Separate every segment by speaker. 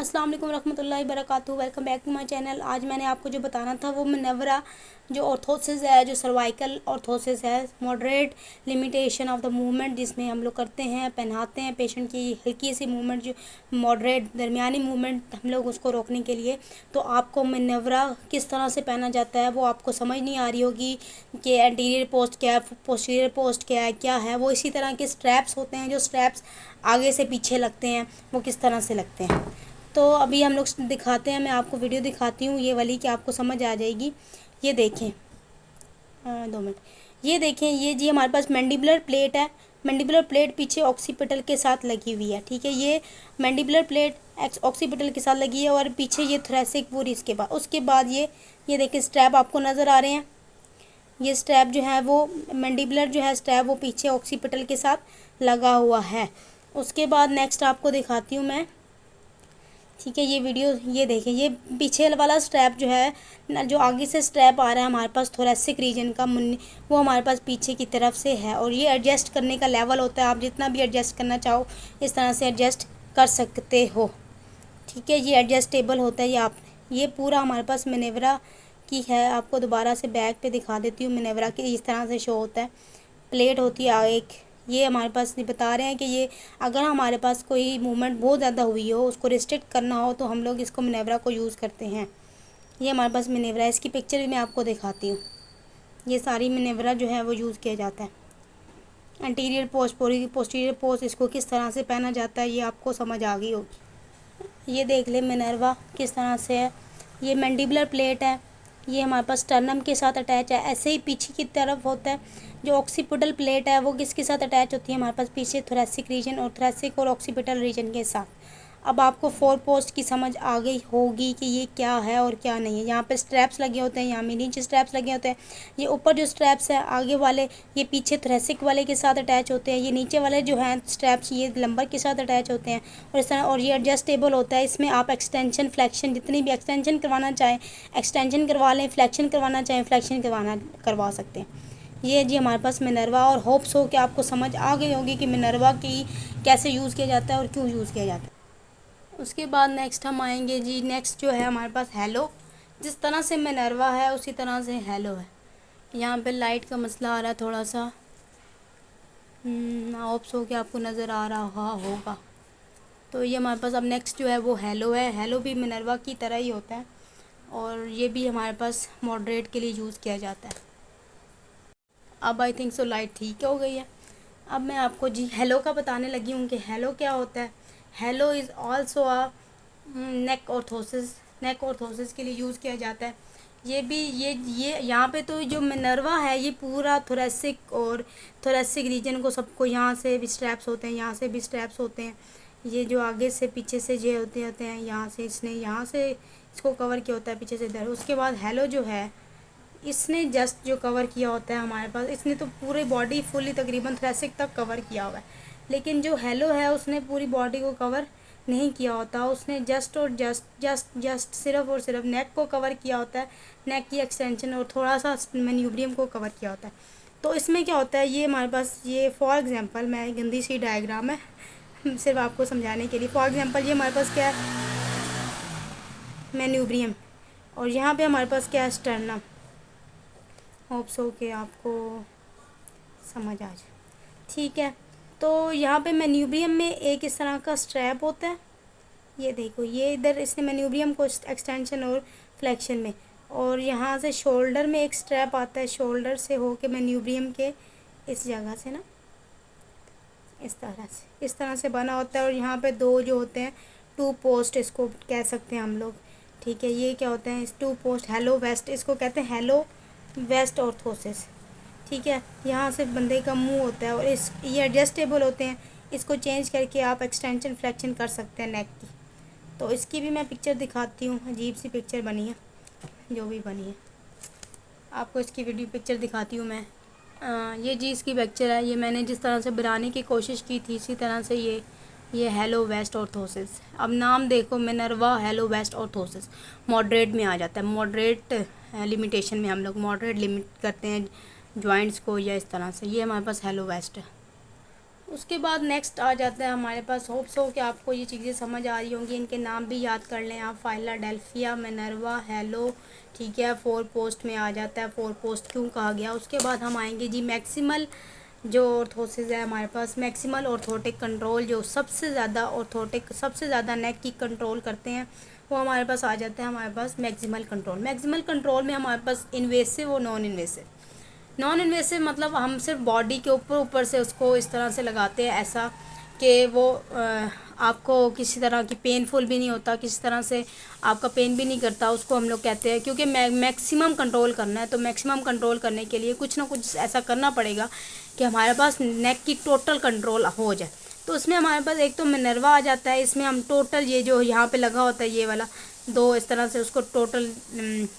Speaker 1: अस्सलाम वालेकुम रहमतुल्लाहि बरकातहू। Welcome back to my channel. आज मैंने आपको जो बताना था वो मनवरा जो ऑर्थोसिस है, जो सर्वाइकल ऑर्थोसिस है, moderate limitation of the movement, जिसमें हम लोग करते हैं, पहनाते हैं पेशेंट की हल्की सी मूवमेंट, जो मॉडरेट दरमियानी मूवमेंट हम लोग उसको रोकने के लिए। तो आपको मनवरा किस तरह से पहना जाता है वो आपको समझ नहीं आ रही होगी कि एंटीरियर पोस्ट क्या है, पोस्टीरियर पोस्ट क्या है। वो इसी तरह के स्ट्रैप्स होते हैं, जो स्ट्रैप्स आगे से पीछे लगते हैं, वो किस तरह से लगते हैं। तो अभी हम लोग दिखाते हैं, मैं आपको वीडियो दिखाती हूँ ये वाली कि आपको समझ आ जाएगी। ये देखें, 2 मिनट। ये देखें, ये जी हमारे पास मैंडिबुलर प्लेट है। मैंडिबुलर प्लेट पीछे ऑक्सीपिटल के साथ लगी हुई है, ठीक है। ये मैंडिबुलर प्लेट ऑक्सीपिटल के साथ लगी है और पीछे ये थोरैसिक पूरी उसके बाद ये देखिए स्ट्रैप आपको नज़र आ रहे हैं। ये स्ट्रैप जो है वो मैंडिबुलर जो है स्ट्रैप वो पीछे ऑक्सीपिटल के साथ लगा हुआ है। उसके बाद नेक्स्ट आपको दिखाती हूँ मैं, ठीक है। ये वीडियो ये देखें, ये पीछे वाला स्ट्रैप जो है, जो आगे से स्ट्रैप आ रहा है हमारे पास थोरैसिक रीजन का मुन्नी, वो हमारे पास पीछे की तरफ से है। और ये एडजस्ट करने का लेवल होता है, आप जितना भी एडजस्ट करना चाहो इस तरह से एडजस्ट कर सकते हो, ठीक है। ये एडजस्टेबल होता है। ये पूरा हमारे पास मनवरा की है। आपको दोबारा से बैक पे दिखा देती हूँ। मनवरा की इस तरह से शो होता है, प्लेट होती है एक। ये हमारे पास बता रहे हैं कि ये अगर हमारे पास कोई मूवमेंट बहुत ज़्यादा हुई हो, उसको रिस्ट्रिक्ट करना हो, तो हम लोग इसको मनवरा को यूज़ करते हैं। ये हमारे पास मनवरा है, इसकी पिक्चर भी मैं आपको दिखाती हूँ। ये सारी मनवरा जो है वो यूज़ किया जाता है। एंटीरियर पोस्ट, पोस्टीरियर पोस्ट, इसको किस तरह से पहना जाता है ये आपको समझ आ गई होगी। ये देख ले मनवरा किस तरह से है। ये मैंडिबुलर प्लेट है, ये हमारे पास स्टर्नम के साथ अटैच है। ऐसे ही पीछे की तरफ होता है जो ऑक्सीपिटल प्लेट है, वो किसके साथ अटैच होती है हमारे पास पीछे थोरैसिक रीजन और थोरैसिक और ऑक्सीपिटल रीजन के साथ। अब आपको 4 पोस्ट की समझ आ गई होगी कि ये क्या है और क्या नहीं है। यहाँ पे स्ट्रैप्स लगे होते हैं, यहाँ में नीचे स्ट्रैप्स लगे होते हैं। ये ऊपर जो स्ट्रैप्स है आगे वाले, ये पीछे थोरैसिक वाले के साथ अटैच होते हैं। ये नीचे वाले जो हैं स्ट्रैप्स, ये लंबर के साथ अटैच होते हैं और इस तरह। और ये एडजस्टेबल होता है। इसमें आप एक्सटेंशन, फ्लेक्शन, जितनी भी एक्सटेंशन करवाना चाहें एक्सटेंशन करवा लें, फ्लेक्शन करवाना चाहें फ्लेक्शन करवा सकते हैं। ये जी हमारे पास मिनरवा, और होप्स हो कि आपको समझ आ गई होगी कि मिनरवा की कैसे यूज़ किया जाता है और क्यों यूज़ किया जाता है। उसके बाद नेक्स्ट हम आएंगे जी, नेक्स्ट जो है हमारे पास हेलो। जिस तरह से मिनरवा है उसी तरह से हेलो है। यहाँ पे लाइट का मसला आ रहा है थोड़ा सा, होप्स हो कि आपको नज़र आ रहा होगा। तो ये हमारे पास अब नेक्स्ट जो है वो हेलो है। हेलो भी मिनरवा की तरह ही होता है और ये भी हमारे पास मॉडरेट के लिए यूज़ किया जाता है। अब आई थिंक सो लाइट ठीक हो गई है। अब मैं आपको जी हेलो का बताने लगी हूँ कि हेलो क्या होता है। Hello is also a neck orthosis. Neck orthosis के लिए यूज़ किया जाता है। ये भी ये यहाँ पे तो जो मिनरवा है ये पूरा थोरैसिक और थोरैसिक रीजन को सबको, यहाँ से भी स्ट्रैप्स होते हैं, यहाँ से भी स्ट्रैप्स होते हैं। ये जो आगे से पीछे से ये होते हैं, यहाँ से इसने यहाँ से इसको कवर किया होता है पीछे से इधर। उसके बाद हेलो जो है इसने जस्ट जो कवर किया होता है हमारे पास, इसने तो पूरी बॉडी फुली तकरीबन थ्रेसिक तक कवर किया हुआ है। लेकिन जो हेलो है उसने पूरी बॉडी को कवर नहीं किया होता, उसने जस्ट और जस्ट सिर्फ और सिर्फ नेक को कवर किया होता है, नेक की एक्सटेंशन और थोड़ा सा मैन्यूब्रियम को कवर किया होता है। तो इसमें क्या होता है, ये हमारे पास ये फॉर एग्जांपल, मैं गंदी सी डायग्राम है सिर्फ आपको समझाने के लिए। फॉर एग्जांपल ये हमारे पास क्या है, मैन्यूब्रियम, और यहाँ पे हमारे पास क्या है, स्टर्नम। होप्स हो कि आपको समझ आ जाए, ठीक है। तो यहाँ पे मैन्यूब्रियम में एक इस तरह का स्ट्रैप होता है। ये देखो, ये इधर इसने मैन्यूब्रियम को एक्सटेंशन और फ्लेक्शन में, और यहाँ से शोल्डर में एक स्ट्रैप आता है, शोल्डर से होके मैन्यूब्रियम के इस जगह से ना इस तरह से बना होता है। और यहाँ पे 2 जो होते हैं 2 पोस्ट इसको कह सकते हैं हम लोग, ठीक है। ये क्या होते हैं, इस 2 पोस्ट हेलो वेस्ट, इसको कहते हैं हेलो वेस्ट ऑर्थोसिस, ठीक है। यहाँ से बंदे का मुंह होता है और ये एडजस्टेबल होते हैं, इसको चेंज करके आप एक्सटेंशन फ्लेक्शन कर सकते हैं नेक की। तो इसकी भी मैं पिक्चर दिखाती हूँ, अजीब सी पिक्चर बनी है, जो भी बनी है आपको इसकी वीडियो पिक्चर दिखाती हूँ मैं। ये जी इसकी पिक्चर है। ये मैंने जिस तरह से बनाने की कोशिश की थी इसी तरह से ये हेलो वेस्ट ऑर्थोसिस। अब नाम देखो, Minerva halo vest orthosis moderate में आ जाता है। मॉडरेट लिमिटेशन में हम लोग मॉडरेट लिमिट करते हैं जॉइंट्स को, या इस तरह से। ये हमारे पास हेलो वेस्ट है। उसके बाद नेक्स्ट आ जाता है हमारे पास, होप्स हो कि आपको ये चीज़ें समझ आ रही होंगी। इनके नाम भी याद कर लें आप, फाइलाडेल्फिया, मिनर्वा, हेलो, ठीक है। फोर पोस्ट में आ जाता है, फोर पोस्ट क्यों कहा गया। उसके बाद हम आएंगे जी मैक्सिमल जो ऑर्थोसिस है हमारे पास, मैक्सिमल ऑर्थोटिक कंट्रोल, जो सबसे ज़्यादा ऑर्थोटिक, सबसे ज़्यादा नेक की कंट्रोल करते हैं, वो हमारे पास आ जाता है हमारे पास मैक्सिमल कंट्रोल। मैक्सिमल कंट्रोल में हमारे पास इन्वेसिव और नॉन इन्वेसिव। नॉन इन्वेसिव मतलब हम सिर्फ बॉडी के ऊपर ऊपर से उसको इस तरह से लगाते हैं ऐसा कि वो आपको किसी तरह की पेनफुल भी नहीं होता, किसी तरह से आपका पेन भी नहीं करता, उसको हम लोग कहते हैं। क्योंकि मैक्सिमम कंट्रोल करना है, तो मैक्सिमम कंट्रोल करने के लिए कुछ ना कुछ ऐसा करना पड़ेगा कि हमारे पास नेक की टोटल कंट्रोल हो जाए। तो उसमें हमारे पास एक तो मिनर्वा आ जाता है, इसमें हम टोटल ये जो यहाँ पे लगा होता है ये वाला दो, इस तरह से उसको टोटल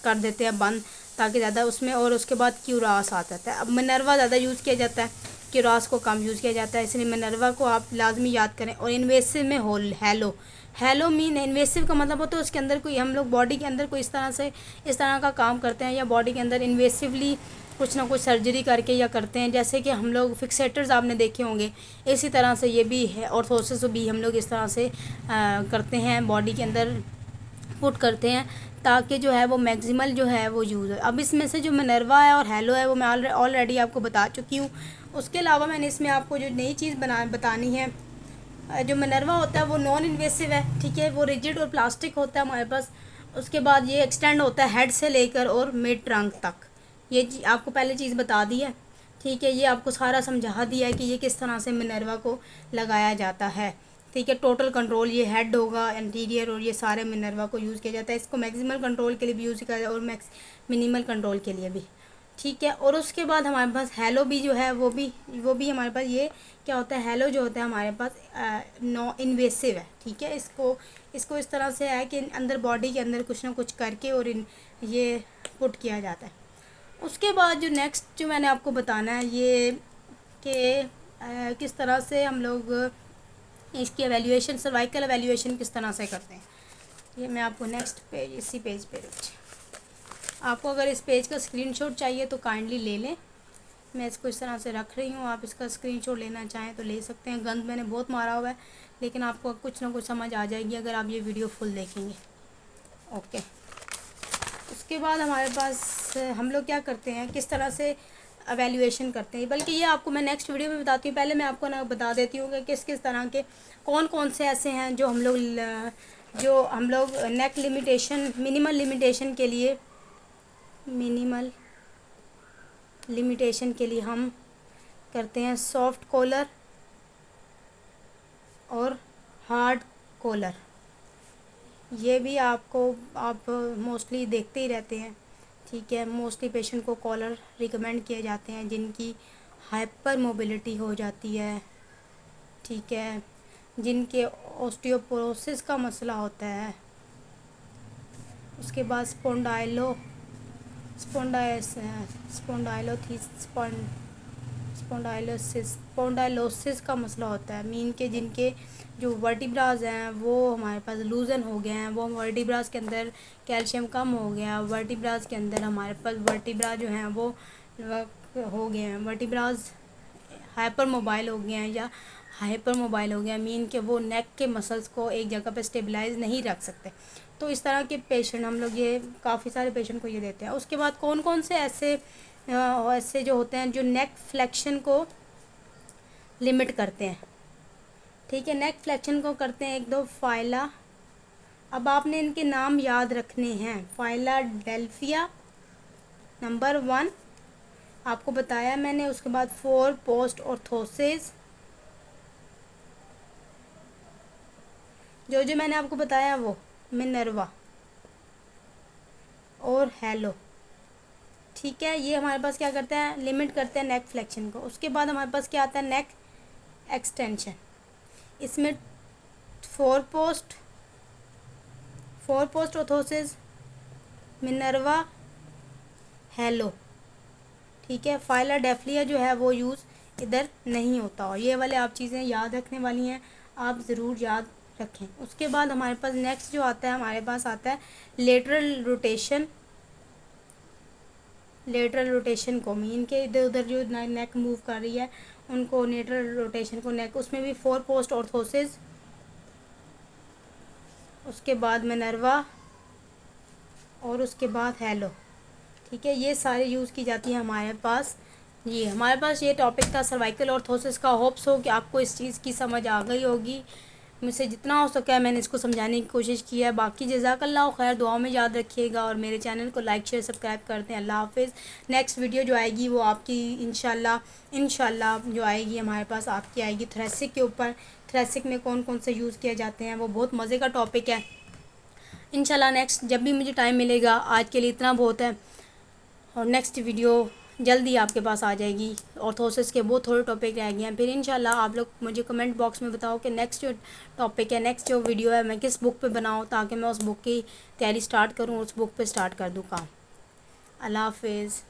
Speaker 1: कर देते हैं बंद, ताकि ज़्यादा उसमें। और उसके बाद क्यूरास आ जाता है। अब मिनर्वा ज़्यादा यूज़ किया जाता है, क्यूरास को कम यूज़ किया जाता है, इसलिए मिनर्वा को आप लाजमी याद करें। और इन्वेसिव में हेलो। हेलो मीन इन्वेसिव का मतलब होता है उसके अंदर कोई, हम लोग बॉडी के अंदर कोई इस तरह से इस तरह का काम करते हैं, या बॉडी के अंदर इन्वेसिवली कुछ ना कुछ सर्जरी करके या करते हैं। जैसे कि हम लोग फिक्सेटर्स आपने देखे होंगे, इसी तरह से ये भी है, ऑर्थोसिस भी हम लोग इस तरह से करते हैं, बॉडी के अंदर पुट करते हैं, ताकि जो है वो मैक्सिमल जो है वो यूज़ हो। अब इसमें से जो मिनर्वा है और हेलो है वो मैं ऑलरेडी आपको बता चुकी हूँ। उसके अलावा मैंने इसमें आपको जो नई चीज़ बतानी है, जो मिनर्वा होता है वो नॉन इन्वेसिव है, ठीक है। वो रिजिड और प्लास्टिक होता है हमारे पास। उसके बाद ये एक्सटेंड होता है हेड से लेकर और मिड ट्रंक तक। ये आपको पहले चीज़ बता दी है, ठीक है। ये आपको सारा समझा दिया है कि ये किस तरह से मिनर्वा को लगाया जाता है, ठीक है। टोटल कंट्रोल ये हेड होगा, इंटीरियर, और ये सारे मिनर्वा को यूज़ किया जाता है। इसको मैक्सिमल कंट्रोल के लिए भी यूज़ किया जाता है और मिनिमल कंट्रोल के लिए भी, ठीक है। और उसके बाद हमारे पास हेलो भी जो है वो भी हमारे पास ये क्या होता है, हेलो जो होता है हमारे पास नो इन्वेसिव है, ठीक है। इसको इस तरह से है कि अंदर बॉडी के अंदर कुछ ना कुछ करके और ये पुट किया जाता है। उसके बाद जो नेक्स्ट जो मैंने आपको बताना है ये कि किस तरह से हम लोग इसकी एवेल्यूएशन, सर्वाइकल एवेल्यूएशन किस तरह से करते हैं, ये मैं आपको नेक्स्ट पेज, इसी पेज पे आपको अगर इस पेज का स्क्रीनशॉट चाहिए तो काइंडली ले लें। मैं इसको इस तरह से रख रही हूँ, आप इसका स्क्रीनशॉट लेना चाहें तो ले सकते हैं। गंद मैंने बहुत मारा हुआ है, लेकिन आपको कुछ ना कुछ समझ आ जाएगी अगर आप ये वीडियो फुल देखेंगे, ओके। उसके बाद हमारे पास हम लोग क्या करते हैं, किस तरह से एवेल्यूएशन करते हैं, बल्कि ये आपको मैं नेक्स्ट वीडियो में बताती हूँ। पहले मैं आपको ना बता देती हूँ कि किस किस तरह के कौन कौन से ऐसे हैं जो हम लोग नेक लिमिटेशन, मिनिमल लिमिटेशन के लिए हम करते हैं सॉफ्ट कॉलर और हार्ड कॉलर। ये भी आप मोस्टली देखते ही रहते हैं, ठीक है। मोस्टली पेशेंट को कॉलर रिकमेंड किए जाते हैं जिनकी हाइपर मोबिलिटी हो जाती है, ठीक है, जिनके ऑस्टियोपोरोसिस का मसला होता है। उसके बाद स्पॉन्डाइलोसिस का मसला होता है, मीन के जिनके जो वर्टिब्राज हैं वो हमारे पास लूजन हो गए हैं, वो वर्टिब्राज के अंदर कैल्शियम कम हो गया, वर्टिब्राज के अंदर हमारे पास वर्टिब्रा जो हैं वो हो गए हैं, वर्टिब्राज हाइपर मोबाइल हो गया, मीन के वो नेक के मसल्स को एक जगह पे स्टेबलाइज नहीं रख सकते। तो इस तरह के पेशेंट हम लोग ये काफ़ी सारे पेशेंट को ये देते हैं। उसके बाद कौन कौन से ऐसे जो होते हैं जो नेक फ्लेक्शन को लिमिट करते हैं, ठीक है। नेक फ्लेक्शन को करते हैं एक दो फाइला, अब आपने इनके नाम याद रखने हैं। फाइलाडेल्फिया नंबर 1 आपको बताया मैंने। उसके बाद फोर पोस्ट ऑर्थोसिस, जो मैंने आपको बताया वो मिनर्वा और हेलो, ठीक है। ये हमारे पास क्या करते हैं, लिमिट करते हैं नेक फ्लेक्शन को। उसके बाद हमारे पास क्या आता है, नेक एक्सटेंशन। इसमें four post orthosis, Minerva, hello, ठीक है। फाइलाडेल्फिया जो है वो यूज़ इधर नहीं होता, और ये वाले आप चीज़ें याद रखने वाली हैं, आप ज़रूर याद रखें। उसके बाद हमारे पास नेक्स्ट जो आता है, हमारे पास आता है लेटरल रोटेशन को, मीन के इधर उधर जो नेक मूव कर रही है उनको नेटल रोटेशन को नेक, उसमें भी 4 पोस्ट ऑर्थोसिस, उसके बाद मिनर्वा और उसके बाद हेलो। ठीक है, ये सारे यूज़ की जाती है हमारे पास। जी हमारे पास ये टॉपिक था सर्वाइकल ऑर्थोसिस का। होप्स हो कि आपको इस चीज़ की समझ आ गई होगी। मुझसे जितना हो सका है मैंने इसको समझाने की कोशिश की है। बाकी जज़ाकल्लाह खैर, दुआ में याद रखिएगा और मेरे चैनल को लाइक शेयर सब्सक्राइब करते हैं। अल्लाह हाफिज़। नेक्स्ट वीडियो जो आएगी वो आपकी इंशाल्लाह जो आएगी हमारे पास आपकी आएगी थोरेसिक के ऊपर। थोरेसिक में कौन कौन से यूज़ किए जाते हैं, वो बहुत मज़े का टॉपिक है। इंशाल्लाह नेक्स्ट जब भी मुझे टाइम मिलेगा, आज के लिए इतना बहुत है और नेक्स्ट वीडियो जल्दी आपके पास आ जाएगी। ऑर्थोसिस के बहुत थोड़े टॉपिक रह गए हैं। फिर इंशाल्लाह आप लोग मुझे कमेंट बॉक्स में बताओ कि नेक्स्ट जो टॉपिक है, नेक्स्ट जो वीडियो है, मैं किस बुक पे बनाऊँ ताकि मैं उस बुक की तैयारी स्टार्ट करूँ, उस बुक पे स्टार्ट कर दूँ काम। अल्लाह हाफिज़।